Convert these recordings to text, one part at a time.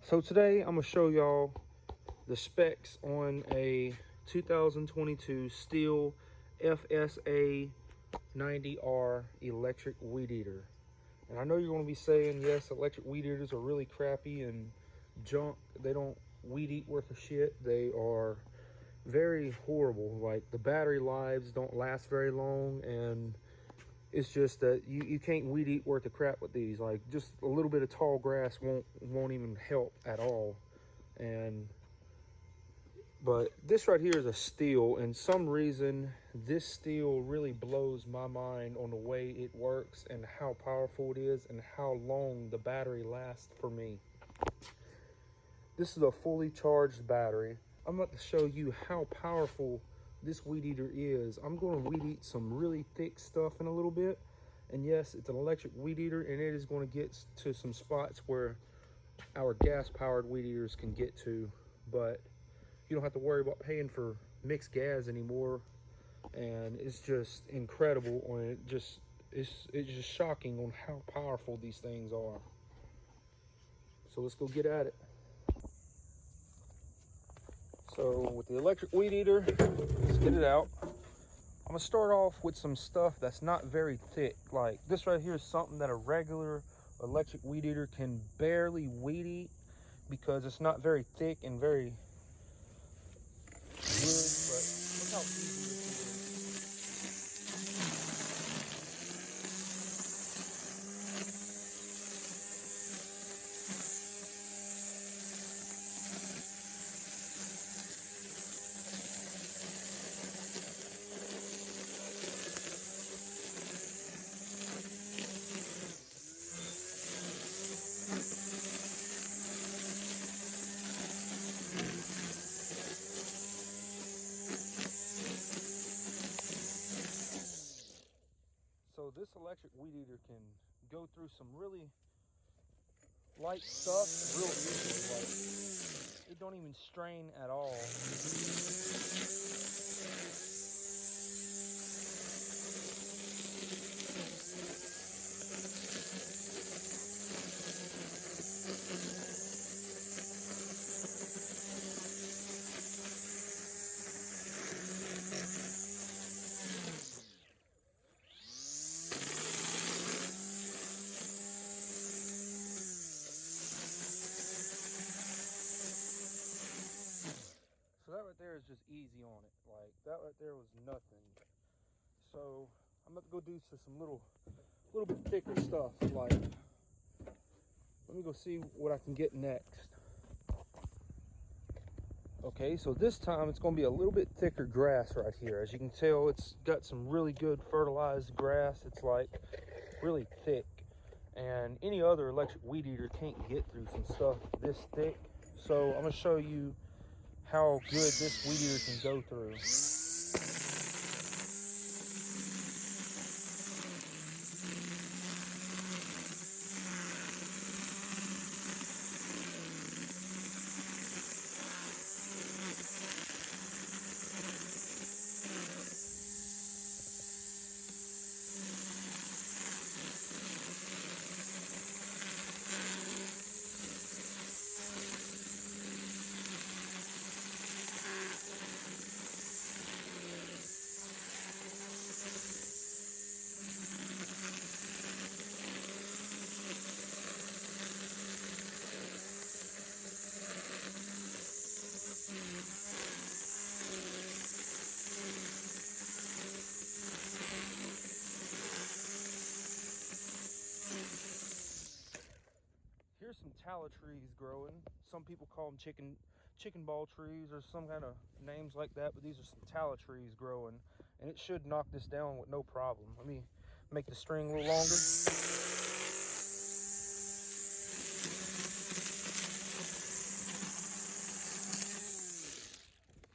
So today I'm gonna show y'all the specs on a 2022 Stihl FSA90 R electric weed eater. And I know you're gonna be saying, yes, electric weed eaters are really crappy and junk. They don't weed eat worth of shit. They are very horrible. Like, the battery lives don't last very long, and it's just that you can't weed eat worth of crap with these. Like, just a little bit of tall grass won't even help at all. But this right here is a Stihl, and some reason this Stihl really blows my mind on the way it works and how powerful it is and how long the battery lasts for me. This is a fully charged battery. I'm about to show you how powerful this weed eater is. I'm going to weed eat some really thick stuff in a little bit. And yes, it's an electric weed eater, and it is going to get to some spots where our gas-powered weed eaters can get to. But you don't have to worry about paying for mixed gas anymore. And it's just incredible. And it's just shocking on how powerful these things are. So let's go get at it. So with the electric weed eater, let's get it out. I'm gonna start off with some stuff that's not very thick. Like, this right here is something that a regular electric weed eater can barely weed eat because it's not very thick and very good. But look how easy this is. So this electric weed eater can go through some really light stuff real easily. Like, it don't even strain at all. So that right there is just easy on it. Like, that right there was nothing. So I'm about to go do some little bit thicker stuff. Like, let me go see what I can get next. Okay, so this time it's going to be a little bit thicker grass right here. As you can tell, it's got some really good fertilized grass. It's like really thick, and any other electric weed eater can't get through some stuff this thick. So I'm going to show you how good this weed eater can go through. Here's some tallow trees growing. Some people call them chicken ball trees or some kind of names like that, but these are some tallow trees growing, and it should knock this down with no problem. Let me make the string a little longer.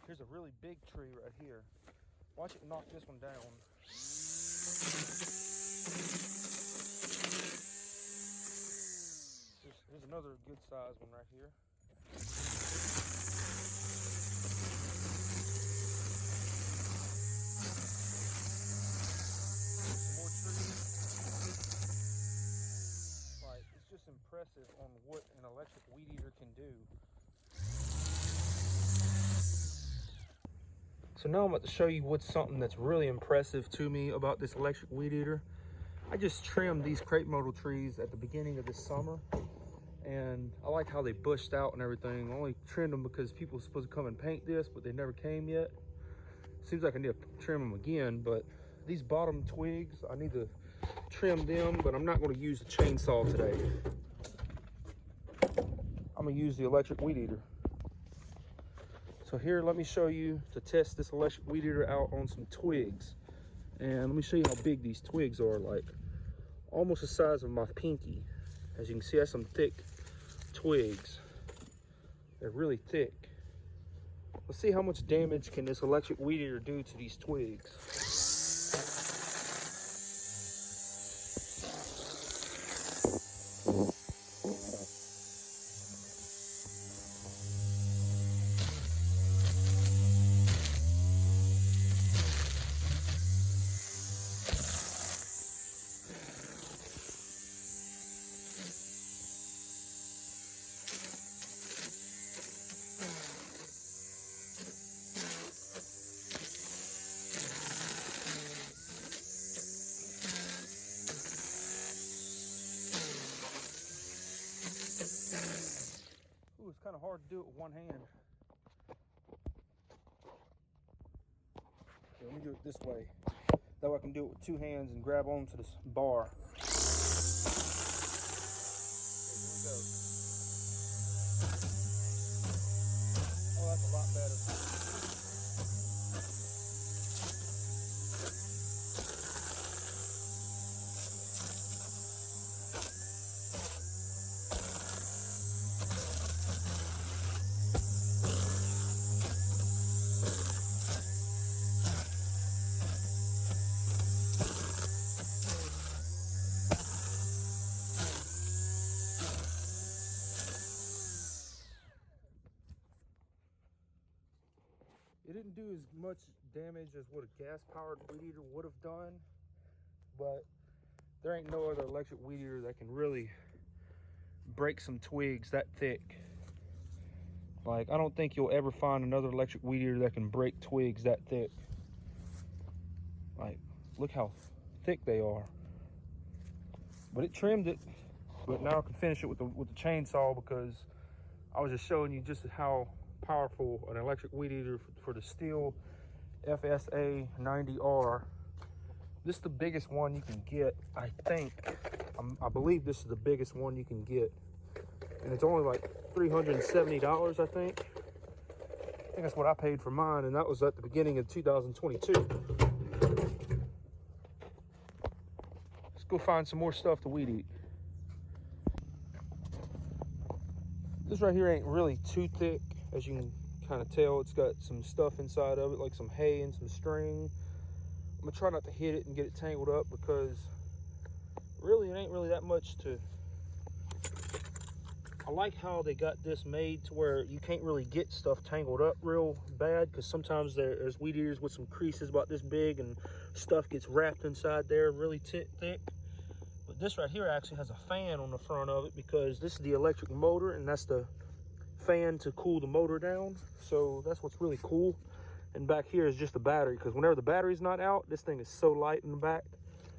Here's a really big tree right here. Watch it knock this one down. Here's another good size one right here. Some more trees. Like, it's just impressive on what an electric electric weed eater can do. So now I'm about to show you what's something that's really impressive to me about this electric weed eater. I just trimmed these crepe myrtle trees at the beginning of this summer, and I like how they bushed out and everything. I only trimmed them because people were supposed to come and paint this, but they never came yet. Seems like I need to trim them again, but these bottom twigs, I need to trim them, but I'm not going to use the chainsaw today. I'm going to use the electric weed eater. So here, let me show you to test this electric weed eater out on some twigs. And let me show you how big these twigs are, like almost the size of my pinky. As you can see, that's some thick twigs. They're really thick. Let's see how much damage can this electric weed eater do to these twigs. Ooh, it's kind of hard to do it with one hand. Okay, let me do it this way. That way I can do it with two hands and grab onto this bar. Okay, here we go. Oh, that's a lot better. It didn't do as much damage as what a gas-powered weed eater would have done, but there ain't no other electric weed eater that can really break some twigs that thick. Like, I don't think you'll ever find another electric weed eater that can break twigs that thick. Like, look how thick they are. But it trimmed it, but now I can finish it with the chainsaw, because I was just showing you just how powerful an electric weed eater for the Stihl FSA90 R. This is the biggest one you can get, I think. I believe this is the biggest one you can get, and it's only like $370, I think. I think that's what I paid for mine, and that was at the beginning of 2022. Let's go find some more stuff to weed eat. This right here ain't really too thick. As you can kind of tell, it's got some stuff inside of it, like some hay and some string. I'm gonna try not to hit it and get it tangled up, because really it ain't really that much to... I like how they got this made to where you can't really get stuff tangled up real bad, because sometimes there's weed eaters with some creases about this big and stuff gets wrapped inside there really thick. But this right here actually has a fan on the front of it, because this is the electric motor and that's the fan to cool the motor down. So that's what's really cool. And back here is just the battery, because whenever the battery's not out, this thing is so light in the back.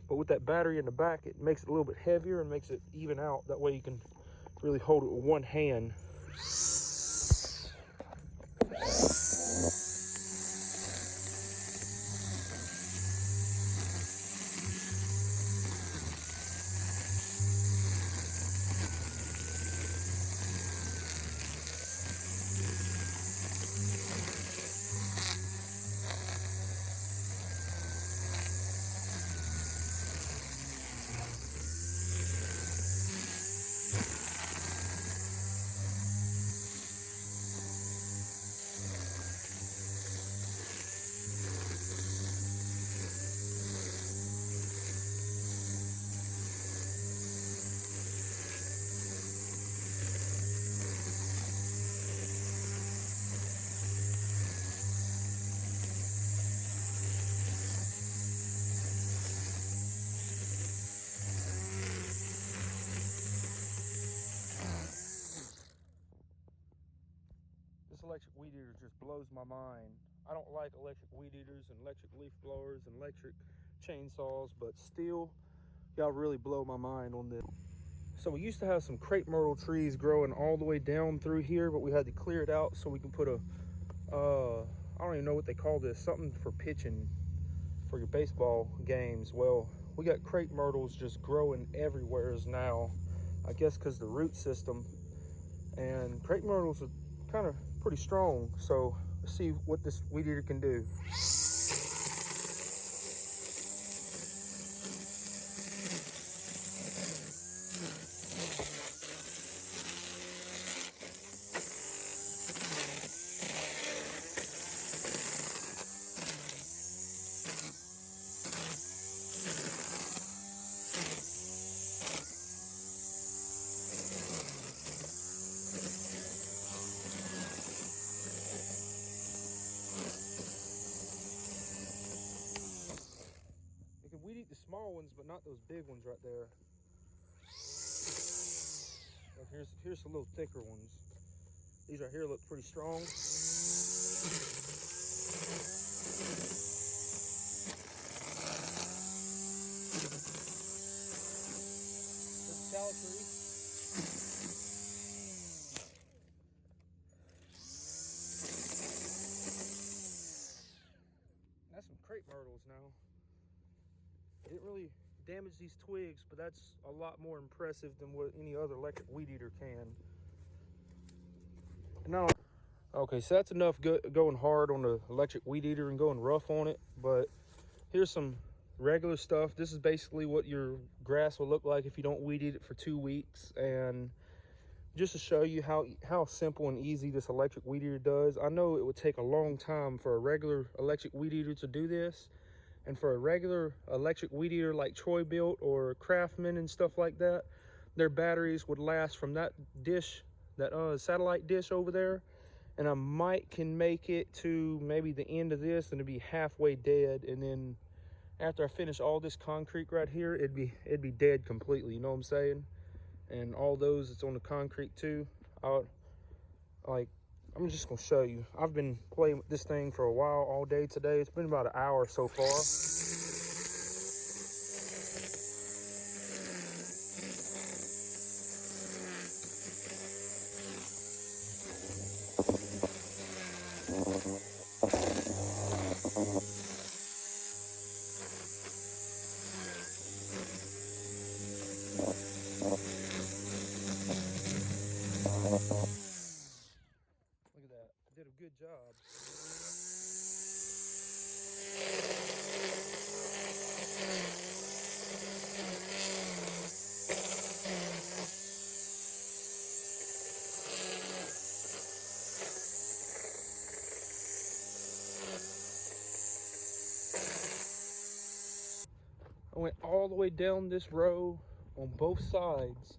But with that battery in the back, it makes it a little bit heavier and makes it even out. That way you can really hold it with one hand. This electric weed eater just blows my mind. I don't like electric weed eaters and electric leaf blowers and electric chainsaws, but Stihl, y'all really blow my mind on this. So we used to have some crepe myrtle trees growing all the way down through here, but we had to clear it out so we can put a, I don't even know what they call this, something for pitching for your baseball games. Well, we got crepe myrtles just growing everywhere now, I guess because the root system. And crepe myrtles are kind of pretty strong, so let's see what this weed eater can do. It can weed eat the small ones, but not those big ones right there. Well, here's the little thicker ones. These right here look pretty strong. There's a tallow tree. That's some crepe myrtles now. It didn't really damage these twigs, but that's a lot more impressive than what any other electric weed eater can. No. Okay, so that's enough going hard on the electric weed eater and going rough on it, but here's some regular stuff. This is basically what your grass will look like if you don't weed eat it for 2 weeks. And just to show you how simple and easy this electric weed eater does. I know it would take a long time for a regular electric weed eater to do this, and for a regular electric weed eater like Troy built or Craftsman and stuff like that, their batteries would last from that dish, that satellite dish over there, and I might can make it to maybe the end of this and it'd be halfway dead. And then after I finish all this concrete right here, it'd be dead completely, you know what I'm saying? And all those that's on the concrete too, I'm just gonna show you. I've been playing with this thing for a while, all day today. It's been about an hour so far. Look at that. I did a good job. I went all the way down this row on both sides,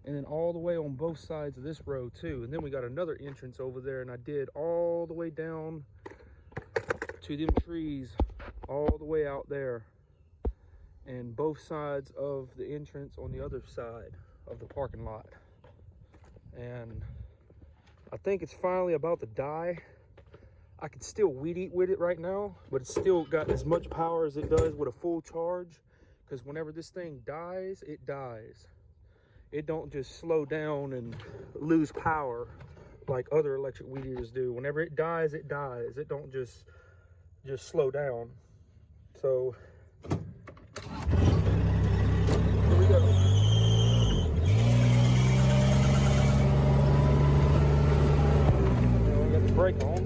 and then all the way on both sides of this row too. And then we got another entrance over there, and I did all the way down to them trees, all the way out there, and both sides of the entrance on the other side of the parking lot. And I think it's finally about to die. I could still weed eat with it right now, but it's still got as much power as it does with a full charge, because whenever this thing dies, it dies. It don't just slow down and lose power like other electric weed eaters do. Whenever it dies, it dies. It don't just slow down. So here we go. Now I got the brake on.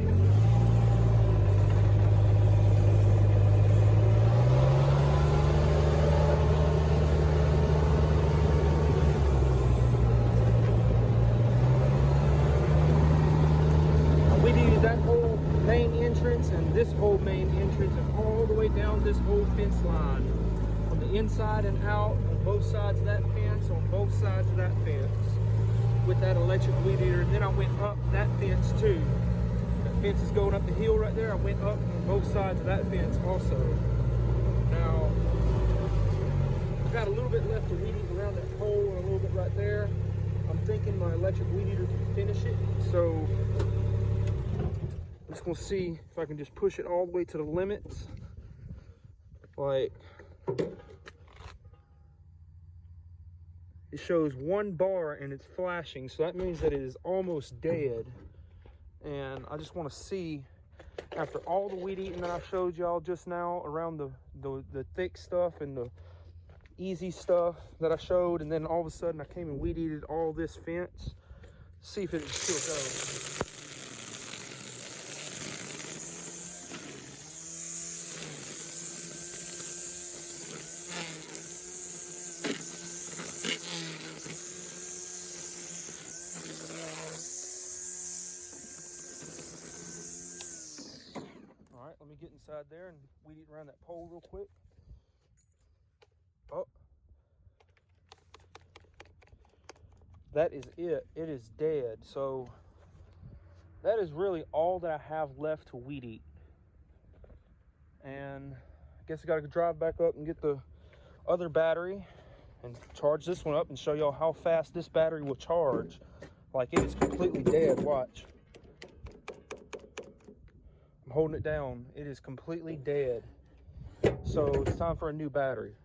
That whole main entrance and this whole main entrance and all the way down this whole fence line, on the inside and out, on both sides of that fence, on both sides of that fence, with that electric weed eater. And then I went up that fence too. That fence is going up the hill right there. I went up on both sides of that fence also. Now I've got a little bit left to weed eat around that hole and a little bit right there. I'm thinking my electric weed eater can finish it. So I'm just gonna see if I can just push it all the way to the limits. Like, it shows 1 bar and it's flashing, so that means that it is almost dead. And I just want to see, after all the weed eating that I showed y'all just now around the thick stuff and the easy stuff that I showed, and then all of a sudden I came and weed eated all this fence, see if it still goes. All right, let me get inside there and weed eat around that pole real quick. Oh, that is it. It is dead. So that is really all that I have left to weed eat. And I guess I gotta drive back up and get the other battery and charge this one up and show y'all how fast this battery will charge. Like, it is completely dead. Watch. I'm holding it down. It is completely dead. So it's time for a new battery.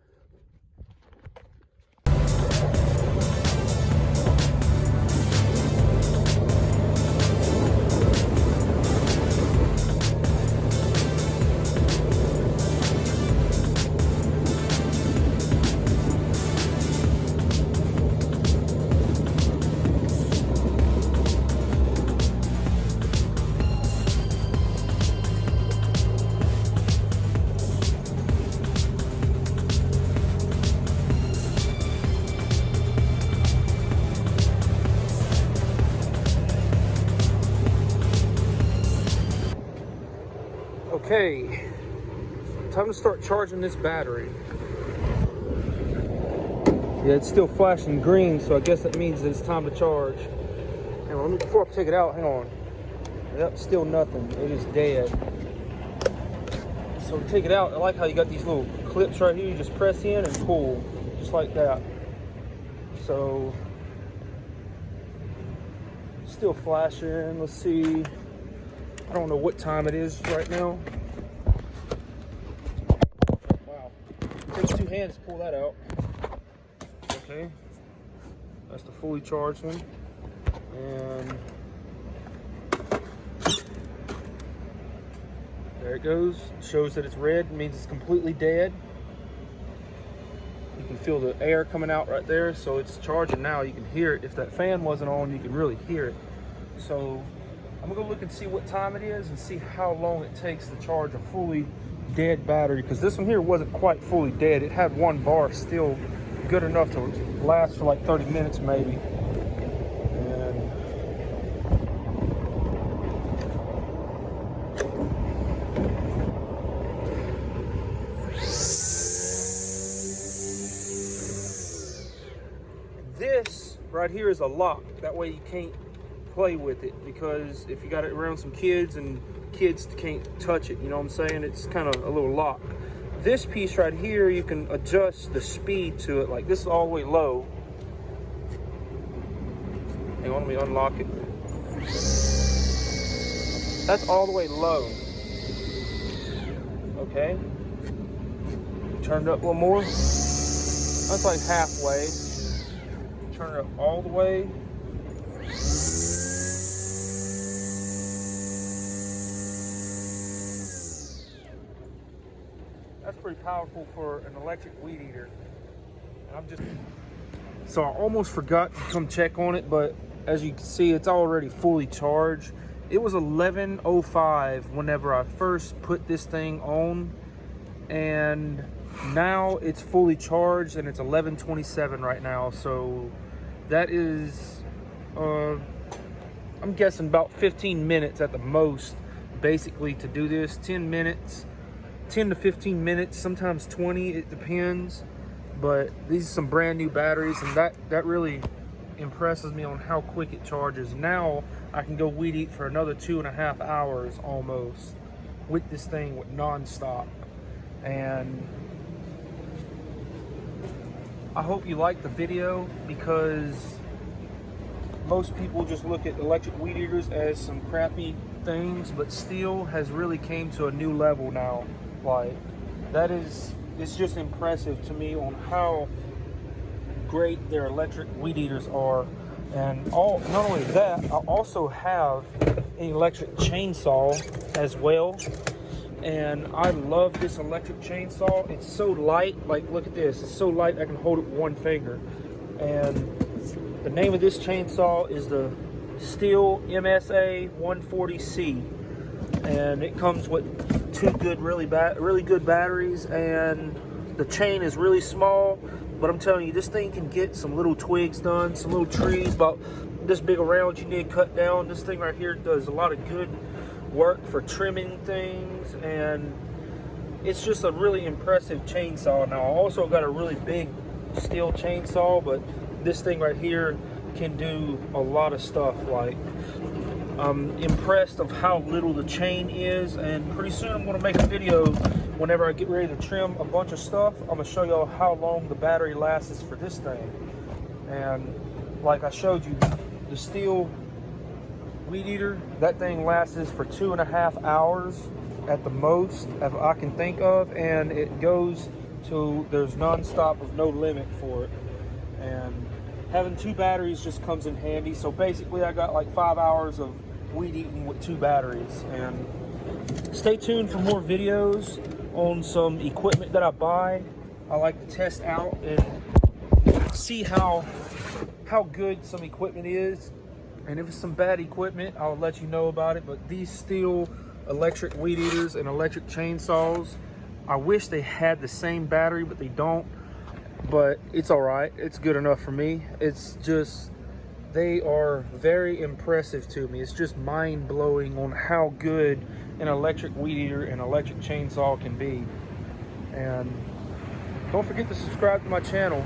Okay, time to start charging this battery. Yeah, it's still flashing green, so I guess that means that it's time to charge. Hang on, before I take it out, hang on. Yep, still nothing. It is dead. So to take it out, I like how you got these little clips right here. You just press in and pull, just like that. So, still flashing. Let's see. I don't know what time it is right now. Wow. Takes 2 hands to pull that out. Okay. That's the fully charged one. And there it goes. It shows that it's red. It means it's completely dead. You can feel the air coming out right there. So it's charging now. You can hear it. If that fan wasn't on, you can really hear it. So I'm gonna go look and see what time it is and see how long it takes to charge a fully dead battery, because this one here wasn't quite fully dead. It had 1 bar still good enough to last for like 30 minutes maybe. And this right here is a lock. That way you can't play with it, because if you got it around some kids and kids can't touch it, you know what I'm saying? It's kind of a little lock. This piece right here, you can adjust the speed to it. Like, this is all the way low. Hang on, let me unlock it. That's all the way low. Okay. Turn it up a little more. That's like halfway. Turn it up all the way. That's pretty powerful for an electric weed eater. And so I almost forgot to come check on it, but as you can see, it's already fully charged. It was 11:05 whenever I first put this thing on, and now it's fully charged and it's 11:27 right now. So that is, I'm guessing about 15 minutes at the most, basically, to do this. 10 minutes. 10 to 15 minutes, sometimes 20, it depends. But these are some brand new batteries, and that really impresses me on how quick it charges. Now I can go weed eat for another 2.5 hours almost with this thing with non-stop. And I hope you liked the video, because most people just look at electric weed eaters as some crappy things, but Stihl has really came to a new level now. Like, it's just impressive to me on how great their electric weed eaters are. And not only that, I also have an electric chainsaw as well. And I love this electric chainsaw. It's so light. Like, look at this. It's so light I can hold it with one finger. And the name of this chainsaw is the Stihl FSA 140C. And it comes with two good, really good batteries. And the chain is really small. But I'm telling you, this thing can get some little twigs done, some little trees about this big around you need cut down. This thing right here does a lot of good work for trimming things, and it's just a really impressive chainsaw. Now, I also got a really big Stihl chainsaw, but this thing right here can do a lot of stuff. Like, I'm impressed of how little the chain is, and pretty soon I'm going to make a video whenever I get ready to trim a bunch of stuff. I'm going to show y'all how long the battery lasts for this thing. And like I showed you, the Stihl weed eater, that thing lasts for 2.5 hours at the most, if I can think of, and it goes to, there's non-stop of no limit for it. And having two batteries just comes in handy. So basically I got like 5 hours of weed eating with two batteries. And stay tuned for more videos on some equipment that I buy. I like to test out and see how good some equipment is. And if it's some bad equipment, I'll let you know about it. But these Stihl electric weed eaters and electric chainsaws, I wish they had the same battery, but they don't. But it's all right. It's good enough for me. It's just, they are very impressive to me. It's just mind-blowing on how good an electric weed eater and electric chainsaw can be. And don't forget to subscribe to my channel.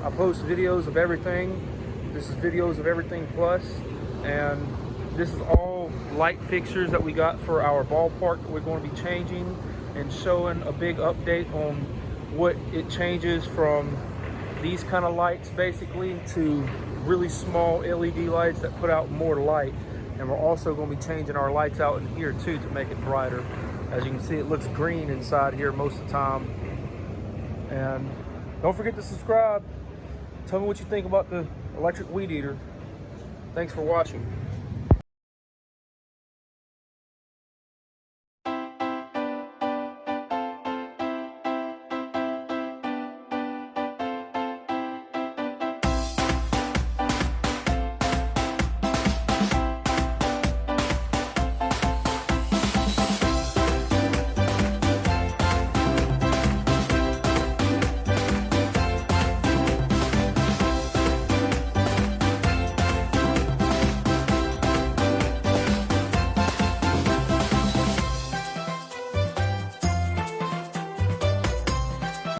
I post videos of everything. This is videos of everything plus, and this is all light fixtures that we got for our ballpark that we're going to be changing, and showing a big update on what it changes from these kind of lights basically to really small LED lights that put out more light. And we're also going to be changing our lights out in here too to make it brighter. As you can see, it looks green inside here most of the time. And don't forget to subscribe. Tell me what you think about the electric weed eater. Thanks for watching.